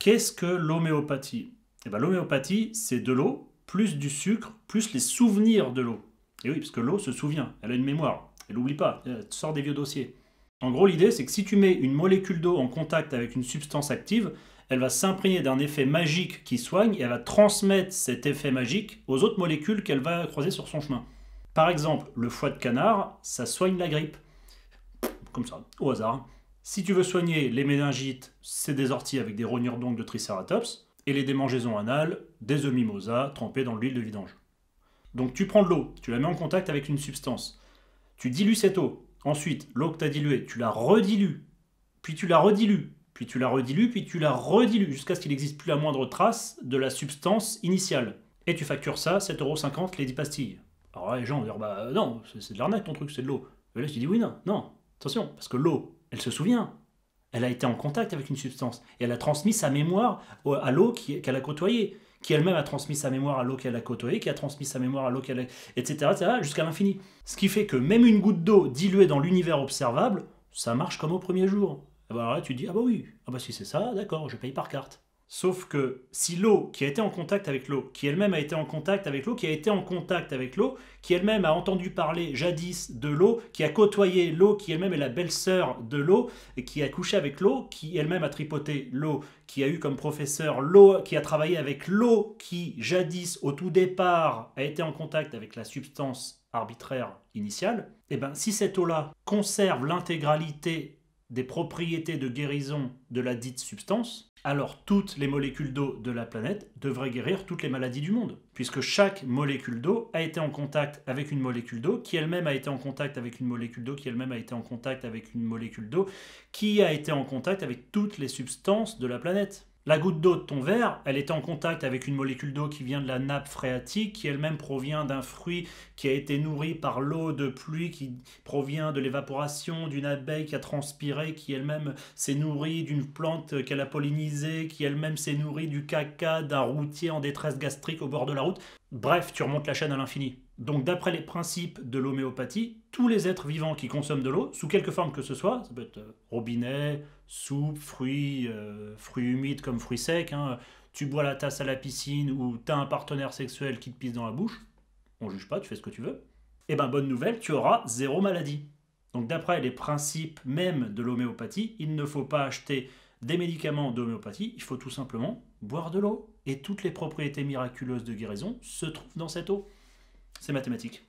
Qu'est-ce que l'homéopathie? Eh ben, l'homéopathie, c'est de l'eau, plus du sucre, plus les souvenirs de l'eau. Et oui, parce que l'eau se souvient, elle a une mémoire, elle n'oublie pas, elle sort des vieux dossiers. En gros, l'idée, c'est que si tu mets une molécule d'eau en contact avec une substance active, elle va s'imprégner d'un effet magique qui soigne et elle va transmettre cet effet magique aux autres molécules qu'elle va croiser sur son chemin. Par exemple, le foie de canard, ça soigne la grippe. Comme ça, au hasard. Si tu veux soigner les méningites, c'est des orties avec des rognures d'ongles de Triceratops, et les démangeaisons anales, des œufs mimosa trempés dans l'huile de vidange. Donc tu prends de l'eau, tu la mets en contact avec une substance, tu dilues cette eau, ensuite l'eau que tu as diluée, tu la redilues, puis tu la redilues, puis tu la redilues, puis tu la redilues, jusqu'à ce qu'il n'existe plus la moindre trace de la substance initiale. Et tu factures ça, 7,50 € les 10 pastilles. Alors là, les gens vont dire, bah non, c'est de l'arnaque ton truc, c'est de l'eau. Et là, je dis oui, non, attention, parce que l'eau, elle se souvient. Elle a été en contact avec une substance. Et elle a transmis sa mémoire à l'eau qu'elle a côtoyée. Qui elle-même a transmis sa mémoire à l'eau qu'elle a côtoyée, qui a transmis sa mémoire à l'eau qu'elle a... etc. jusqu'à l'infini. Ce qui fait que même une goutte d'eau diluée dans l'univers observable, ça marche comme au premier jour. Alors là, tu dis, ah bah oui, ah bah si c'est ça, d'accord, je paye par carte. Sauf que si l'eau qui a été en contact avec l'eau, qui elle-même a été en contact avec l'eau, qui a été en contact avec l'eau, qui elle-même a entendu parler jadis de l'eau, qui a côtoyé l'eau, qui elle-même est la belle-sœur de l'eau, et qui a couché avec l'eau, qui elle-même a tripoté l'eau, qui a eu comme professeur l'eau, qui a travaillé avec l'eau, qui jadis, au tout départ, a été en contact avec la substance arbitraire initiale, et bien si cette eau-là conserve l'intégralité des propriétés de guérison de la dite substance, alors toutes les molécules d'eau de la planète devraient guérir toutes les maladies du monde, puisque chaque molécule d'eau a été en contact avec une molécule d'eau, qui elle-même a été en contact avec une molécule d'eau, qui elle-même a été en contact avec une molécule d'eau, qui a été en contact avec toutes les substances de la planète. La goutte d'eau de ton verre, elle était en contact avec une molécule d'eau qui vient de la nappe phréatique, qui elle-même provient d'un fruit qui a été nourri par l'eau de pluie, qui provient de l'évaporation d'une abeille qui a transpiré, qui elle-même s'est nourrie d'une plante qu'elle a pollinisée, qui elle-même s'est nourrie du caca d'un routier en détresse gastrique au bord de la route. Bref, tu remontes la chaîne à l'infini. Donc d'après les principes de l'homéopathie, tous les êtres vivants qui consomment de l'eau, sous quelque forme que ce soit, ça peut être robinet, soupe, fruits humides comme fruits secs, tu bois la tasse à la piscine ou tu as un partenaire sexuel qui te pisse dans la bouche, on juge pas, tu fais ce que tu veux, et ben bonne nouvelle, tu auras zéro maladie. Donc d'après les principes même de l'homéopathie, il ne faut pas acheter des médicaments d'homéopathie, il faut tout simplement boire de l'eau. Et toutes les propriétés miraculeuses de guérison se trouvent dans cette eau. C'est mathématique.